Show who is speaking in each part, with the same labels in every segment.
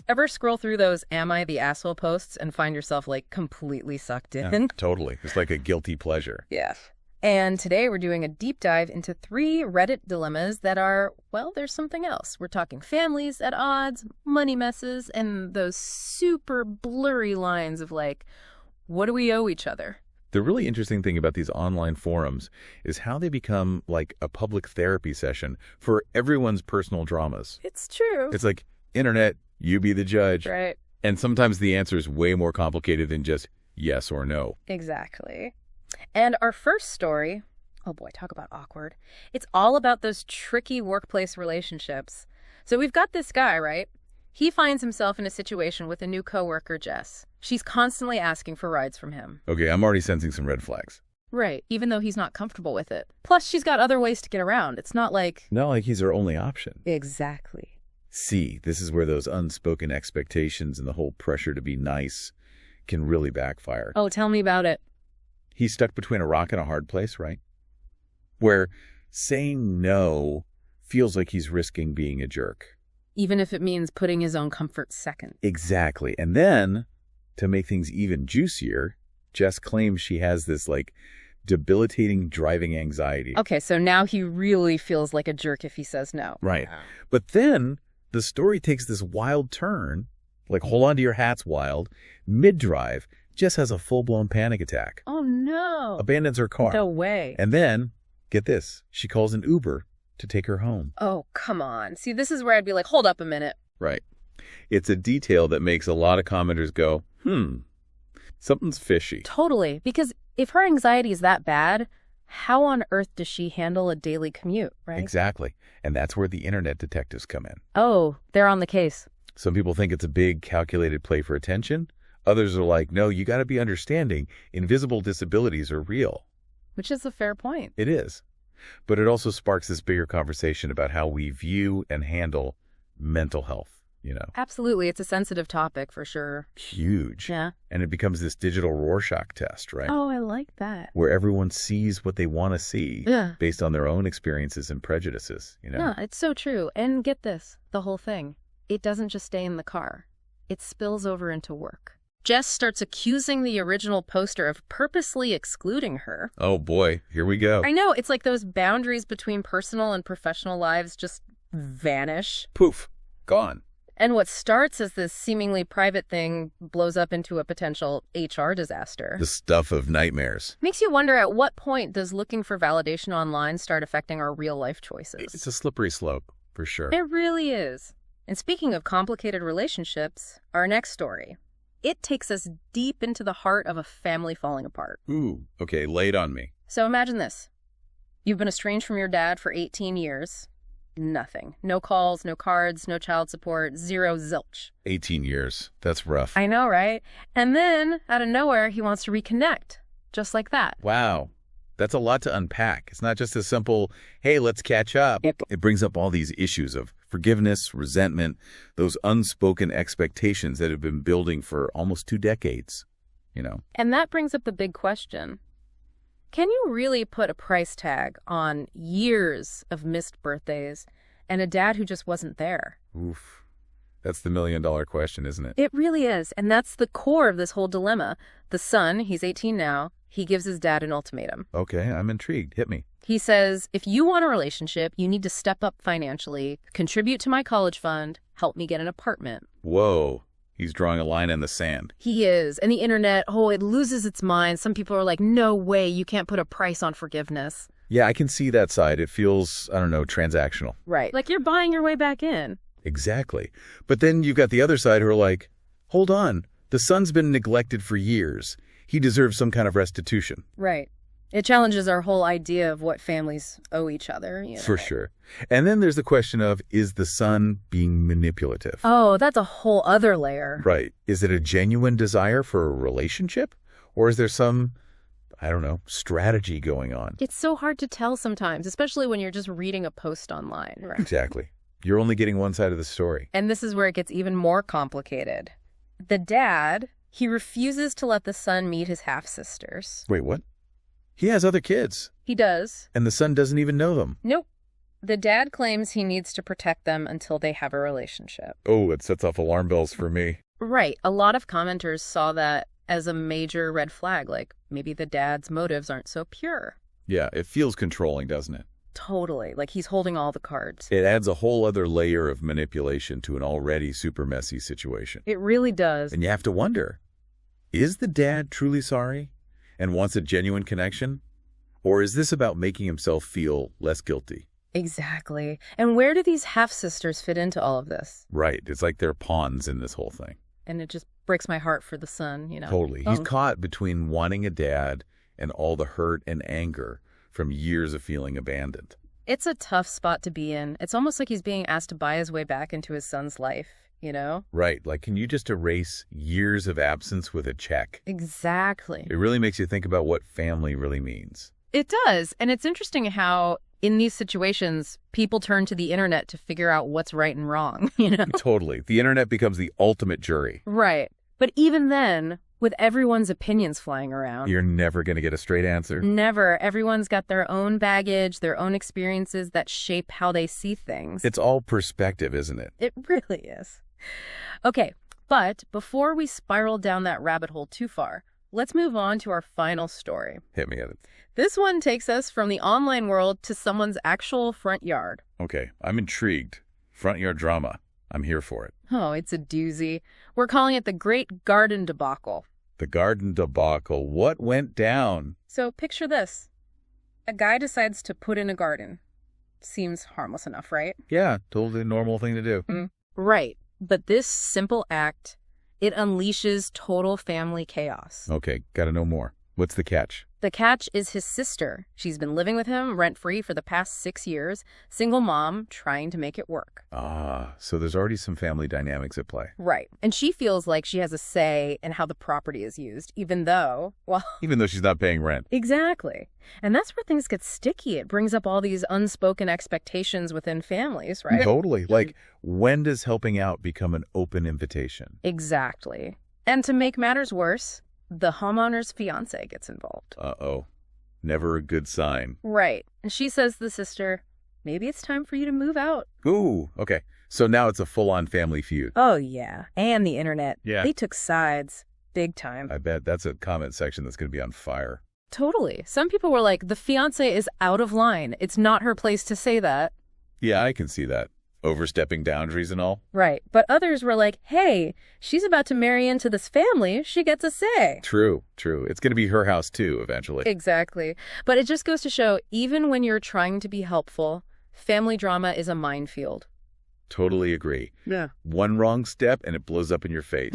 Speaker 1: Ever scroll through those "Am I the asshole" posts and find yourself, like, completely sucked in?
Speaker 2: Yeah, totally. It's like a guilty pleasure.
Speaker 1: Yeah. And today we're doing a deep dive into 3 Reddit dilemmas that are, well, there's something else. We're talking families at odds, money messes, and those super blurry lines of, like, what do we owe each other?
Speaker 2: The really interesting thing about these online forums is how they become like a public therapy session for everyone's personal dramas.
Speaker 1: It's true.
Speaker 2: It's like, internet, you be the judge.
Speaker 1: Right.
Speaker 2: And sometimes the answer is way more complicated than just yes or no.
Speaker 1: Exactly. And our first story, oh boy, talk about awkward. It's all about those tricky workplace relationships. So we've got this guy, right? He finds himself in a situation with a new coworker, Jess. She's constantly asking for rides from him.
Speaker 2: Okay, I'm already sensing some red flags.
Speaker 1: Right, even though he's not comfortable with it. Plus, she's got other ways to get around. It's not like...
Speaker 2: Not like he's her only option.
Speaker 1: Exactly.
Speaker 2: See, this is where those unspoken expectations and the whole pressure to be nice can really backfire.
Speaker 1: Oh, tell me about it.
Speaker 2: He's stuck between a rock and a hard place, right? Where saying no feels like he's risking being a jerk.
Speaker 1: Even if it means putting his own comfort second.
Speaker 2: Exactly. And then, to make things even juicier, Jess claims she has this, like, debilitating driving anxiety.
Speaker 1: Okay, so now he really feels like a jerk if he says no.
Speaker 2: Right. But then the story takes this wild turn, like, hold on to your hats, wild. Mid-drive, Jess has a full-blown panic attack.
Speaker 1: Oh, no.
Speaker 2: Abandons her car.
Speaker 1: No way.
Speaker 2: And then, get this, she calls an Uber to take her home.
Speaker 1: Oh, come on. See, this is where I'd be like, hold up a minute.
Speaker 2: Right. It's a detail that makes a lot of commenters go, something's fishy.
Speaker 1: Totally. Because if her anxiety is that bad, how on earth does she handle a daily commute, right?
Speaker 2: Exactly. And that's where the internet detectives come in.
Speaker 1: Oh, they're on the case.
Speaker 2: Some people think it's a big, calculated play for attention. Others are like, no, you got to be understanding. Invisible disabilities are real.
Speaker 1: Which is a fair point.
Speaker 2: It is. But it also sparks this bigger conversation about how we view and handle mental health, you know?
Speaker 1: Absolutely. It's a sensitive topic for sure.
Speaker 2: Huge.
Speaker 1: Yeah.
Speaker 2: And it becomes this digital Rorschach test, right?
Speaker 1: Oh, I like that.
Speaker 2: Where everyone sees what they want to see based on their own experiences and prejudices, you know?
Speaker 1: Yeah, it's so true. And get this, the whole thing. It doesn't just stay in the car. It spills over into work. Jess starts accusing the original poster of purposely excluding her.
Speaker 2: Oh boy, here we go.
Speaker 1: I know, it's like those boundaries between personal and professional lives just vanish.
Speaker 2: Poof, gone.
Speaker 1: And what starts as this seemingly private thing blows up into a potential HR disaster.
Speaker 2: The stuff of nightmares.
Speaker 1: Makes you wonder, at what point does looking for validation online start affecting our real life choices?
Speaker 2: It's a slippery slope, for sure.
Speaker 1: It really is. And speaking of complicated relationships, our next story. It takes us deep into the heart of a family falling apart.
Speaker 2: Ooh, okay, lay it on me.
Speaker 1: So imagine this. You've been estranged from your dad for 18 years. Nothing. No calls, no cards, no child support, zero zilch.
Speaker 2: 18 years. That's rough.
Speaker 1: I know, right? And then, out of nowhere, he wants to reconnect. Just like that.
Speaker 2: Wow. That's a lot to unpack. It's not just a simple, hey, let's catch up. It brings up all these issues of forgiveness, resentment, those unspoken expectations that have been building for almost 2 decades, you know.
Speaker 1: And that brings up the big question. Can you really put a price tag on years of missed birthdays and a dad who just wasn't there?
Speaker 2: Oof. That's the $1 million question, isn't it?
Speaker 1: It really is. And that's the core of this whole dilemma. The son, he's 18 now, he gives his dad an ultimatum.
Speaker 2: Okay, I'm intrigued. Hit me.
Speaker 1: He says, if you want a relationship, you need to step up financially, contribute to my college fund, help me get an apartment.
Speaker 2: Whoa. He's drawing a line in the sand.
Speaker 1: He is. And the internet, it loses its mind. Some people are like, no way, you can't put a price on forgiveness.
Speaker 2: Yeah, I can see that side. It feels, I don't know, transactional.
Speaker 1: Right. Like you're buying your way back in.
Speaker 2: Exactly. But then you've got the other side who are like, hold on, the son's been neglected for years. He deserves some kind of restitution.
Speaker 1: Right. It challenges our whole idea of what families owe each other. You know?
Speaker 2: For sure. And then there's the question of, is the son being manipulative?
Speaker 1: Oh, that's a whole other layer.
Speaker 2: Right. Is it a genuine desire for a relationship? Or is there some, I don't know, strategy going on?
Speaker 1: It's so hard to tell sometimes, especially when you're just reading a post online. Right?
Speaker 2: Exactly. You're only getting one side of the story.
Speaker 1: And this is where it gets even more complicated. The dad, he refuses to let the son meet his half-sisters.
Speaker 2: Wait, what? He has other kids.
Speaker 1: He does.
Speaker 2: And the son doesn't even know them.
Speaker 1: Nope. The dad claims he needs to protect them until they have a relationship.
Speaker 2: Oh, it sets off alarm bells for me.
Speaker 1: Right. A lot of commenters saw that as a major red flag, like maybe the dad's motives aren't so pure.
Speaker 2: Yeah, it feels controlling, doesn't it?
Speaker 1: Totally. Like he's holding all the cards.
Speaker 2: It adds a whole other layer of manipulation to an already super messy situation.
Speaker 1: It really does.
Speaker 2: And you have to wonder, is the dad truly sorry and wants a genuine connection? Or is this about making himself feel less guilty?
Speaker 1: Exactly. And where do these half-sisters fit into all of this?
Speaker 2: Right. It's like they're pawns in this whole thing.
Speaker 1: And it just breaks my heart for the son, you know.
Speaker 2: Totally. He's caught between wanting a dad and all the hurt and anger from years of feeling abandoned.
Speaker 1: It's a tough spot to be in. It's almost like he's being asked to buy his way back into his son's life, you know?
Speaker 2: Right. Like, can you just erase years of absence with a check?
Speaker 1: Exactly.
Speaker 2: It really makes you think about what family really means.
Speaker 1: It does. And it's interesting how in these situations, people turn to the internet to figure out what's right and wrong, you know?
Speaker 2: Totally. The internet becomes the ultimate jury.
Speaker 1: Right. But even then, with everyone's opinions flying around,
Speaker 2: You're never going to get a straight answer.
Speaker 1: never. Everyone's got their own baggage, their own experiences that shape how they see things.
Speaker 2: It's all perspective, isn't it?
Speaker 1: It really is. Okay, but before we spiral down that rabbit hole too far, let's move on to our final story.
Speaker 2: Hit me at it.
Speaker 1: This one takes us from the online world to someone's actual front yard.
Speaker 2: Okay, I'm intrigued. Front yard drama. I'm here for it.
Speaker 1: Oh, it's a doozy. We're calling it the Great Garden Debacle.
Speaker 2: The garden debacle. What went down?
Speaker 1: So picture this. A guy decides to put in a garden. Seems harmless enough, right?
Speaker 2: Yeah, totally normal thing to do.
Speaker 1: Right. But this simple act, it unleashes total family chaos.
Speaker 2: Okay, gotta know more. What's the catch?
Speaker 1: The catch is his sister. She's been living with him rent-free for the past 6 years, single mom, trying to make it work.
Speaker 2: Ah, so there's already some family dynamics at play.
Speaker 1: Right. And she feels like she has a say in how the property is used, even though, well...
Speaker 2: Even though she's not paying rent.
Speaker 1: Exactly. And that's where things get sticky. It brings up all these unspoken expectations within families, right?
Speaker 2: Totally. Like, when does helping out become an open invitation?
Speaker 1: Exactly. And to make matters worse, the homeowner's fiance gets involved.
Speaker 2: Uh-oh. Never a good sign.
Speaker 1: Right. And she says to the sister, maybe it's time for you to move out.
Speaker 2: Ooh, okay. So now it's a full-on family feud.
Speaker 1: Oh, yeah. And the internet.
Speaker 2: Yeah.
Speaker 1: They took sides. Big time.
Speaker 2: I bet that's a comment section that's going to be on fire.
Speaker 1: Totally. Some people were like, the fiance is out of line. It's not her place to say that.
Speaker 2: Yeah, I can see that. Overstepping boundaries and all.
Speaker 1: Right. But others were like, hey, she's about to marry into this family. She gets a say.
Speaker 2: True, true. It's going to be her house too, eventually.
Speaker 1: Exactly. But it just goes to show, even when you're trying to be helpful, family drama is a minefield.
Speaker 2: Totally agree.
Speaker 1: Yeah.
Speaker 2: One wrong step and it blows up in your face.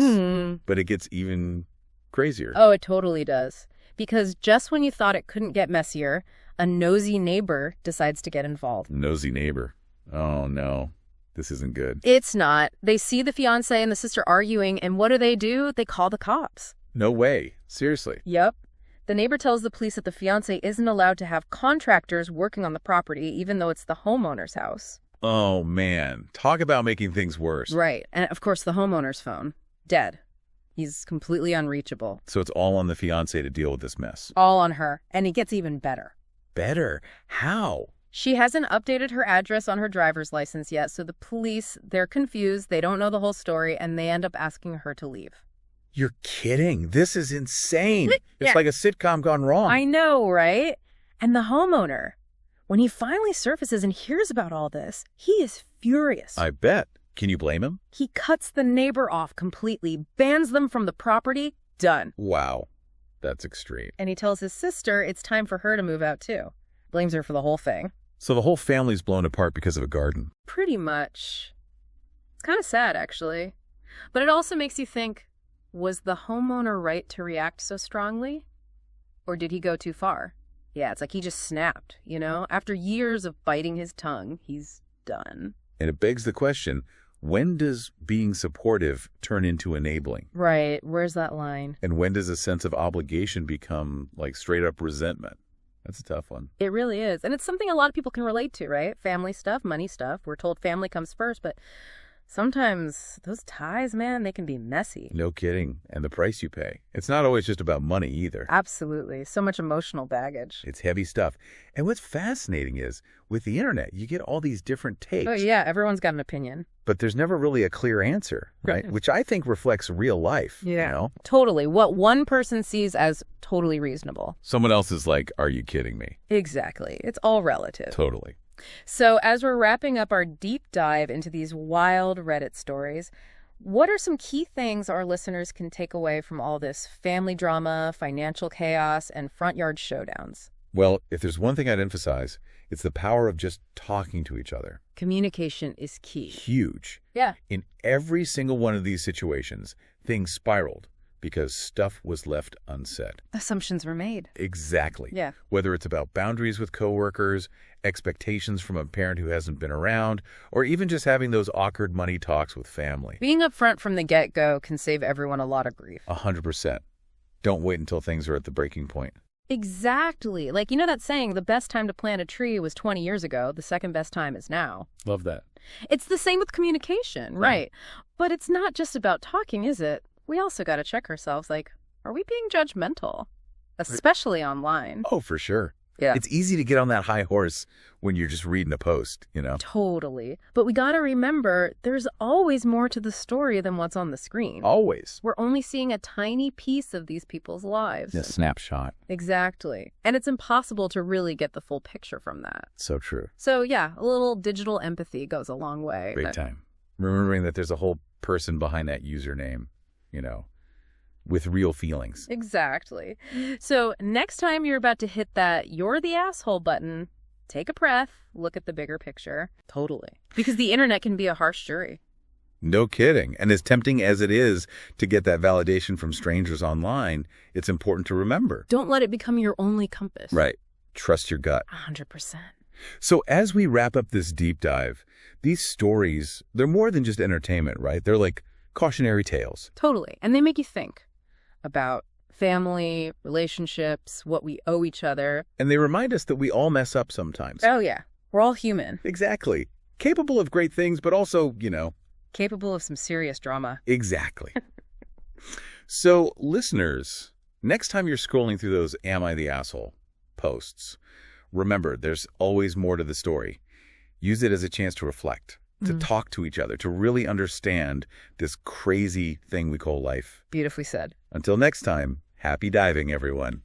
Speaker 2: But it gets even crazier.
Speaker 1: Oh, it totally does. Because just when you thought it couldn't get messier, a nosy neighbor decides to get involved.
Speaker 2: Nosy neighbor. Oh, no. This isn't good.
Speaker 1: It's not. They see the fiance and the sister arguing, and what do? They call the cops.
Speaker 2: No way. Seriously.
Speaker 1: Yep. The neighbor tells the police that the fiance isn't allowed to have contractors working on the property, even though it's the homeowner's house.
Speaker 2: Oh, man. Talk about making things worse.
Speaker 1: Right. And of course, the homeowner's phone. Dead. He's completely unreachable.
Speaker 2: So it's all on the fiance to deal with this mess.
Speaker 1: All on her. And it gets even better.
Speaker 2: Better? How?
Speaker 1: She hasn't updated her address on her driver's license yet, so the police, they're confused, they don't know the whole story, and they end up asking her to leave.
Speaker 2: You're kidding. This is insane.
Speaker 1: Yeah.
Speaker 2: It's like a sitcom gone wrong.
Speaker 1: I know, right? And the homeowner, when he finally surfaces and hears about all this, he is furious.
Speaker 2: I bet. Can you blame him?
Speaker 1: He cuts the neighbor off completely, bans them from the property, done.
Speaker 2: Wow. That's extreme.
Speaker 1: And he tells his sister it's time for her to move out too. Blames her for the whole thing.
Speaker 2: So the whole family's blown apart because of a garden.
Speaker 1: Pretty much. It's kind of sad, actually. But it also makes you think, was the homeowner right to react so strongly? Or did he go too far? Yeah, it's like he just snapped, you know? After years of biting his tongue, he's done.
Speaker 2: And it begs the question, when does being supportive turn into enabling?
Speaker 1: Right. Where's that line?
Speaker 2: And when does a sense of obligation become like straight up resentment? That's a tough one.
Speaker 1: It really is. And it's something a lot of people can relate to, right? Family stuff, money stuff. We're told family comes first, but Sometimes those ties, man, they can be messy.
Speaker 2: No kidding. And the price you pay. It's not always just about money either.
Speaker 1: Absolutely. So much emotional baggage.
Speaker 2: It's heavy stuff. And what's fascinating is, with the internet, you get all these different takes.
Speaker 1: Oh, yeah, everyone's got an opinion.
Speaker 2: But there's never really a clear answer, right? Which I think reflects real life,
Speaker 1: Yeah,
Speaker 2: you know?
Speaker 1: totally. What one person sees as totally reasonable.
Speaker 2: Someone else is like, are you kidding me?
Speaker 1: Exactly. It's all relative.
Speaker 2: Totally.
Speaker 1: So as we're wrapping up our deep dive into these wild Reddit stories, what are some key things our listeners can take away from all this family drama, financial chaos, and front yard showdowns?
Speaker 2: Well, if there's one thing I'd emphasize, it's the power of just talking to each other.
Speaker 1: Communication is key.
Speaker 2: Huge.
Speaker 1: Yeah.
Speaker 2: In every single one of these situations, things spiraled because stuff was left unsaid.
Speaker 1: Assumptions were made.
Speaker 2: Exactly.
Speaker 1: Yeah.
Speaker 2: Whether it's about boundaries with coworkers, expectations from a parent who hasn't been around, or even just having those awkward money talks with family.
Speaker 1: Being upfront from the get-go can save everyone a lot of grief.
Speaker 2: 100%. Don't wait until things are at the breaking point.
Speaker 1: Exactly. Like, you know that saying, the best time to plant a tree was 20 years ago, the second best time is now.
Speaker 2: Love that.
Speaker 1: It's the same with communication, right? But it's not just about talking, is it? We also got to check ourselves, like, are we being judgmental? Especially online.
Speaker 2: Oh, for sure.
Speaker 1: Yeah.
Speaker 2: It's easy to get on that high horse when you're just reading a post, you know?
Speaker 1: Totally. But we got to remember, there's always more to the story than what's on the screen.
Speaker 2: Always.
Speaker 1: We're only seeing a tiny piece of these people's lives.
Speaker 2: A snapshot.
Speaker 1: Exactly. And it's impossible to really get the full picture from that.
Speaker 2: So true.
Speaker 1: So yeah, a little digital empathy goes a long way.
Speaker 2: Big time. Remembering that there's a whole person behind that username, you know, with real feelings.
Speaker 1: Exactly. So next time you're about to hit that "you're the asshole" button, take a breath, look at the bigger picture. Totally. Because the internet can be a harsh jury.
Speaker 2: No kidding. And as tempting as it is to get that validation from strangers online, it's important to remember.
Speaker 1: Don't let it become your only compass.
Speaker 2: Right. Trust your gut.
Speaker 1: 100%.
Speaker 2: So as we wrap up this deep dive, these stories, they're more than just entertainment, right? They're like cautionary tales.
Speaker 1: Totally. And they make you think about family, relationships, what we owe each other.
Speaker 2: And they remind us that we all mess up sometimes.
Speaker 1: Oh, yeah. We're all human.
Speaker 2: Exactly. Capable of great things, but also, you know.
Speaker 1: Capable of some serious drama.
Speaker 2: Exactly. So, listeners, next time you're scrolling through those "Am I the Asshole" posts, remember, there's always more to the story. Use it as a chance to reflect, to talk to each other, to really understand this crazy thing we call life.
Speaker 1: Beautifully said.
Speaker 2: Until next time, happy diving, everyone.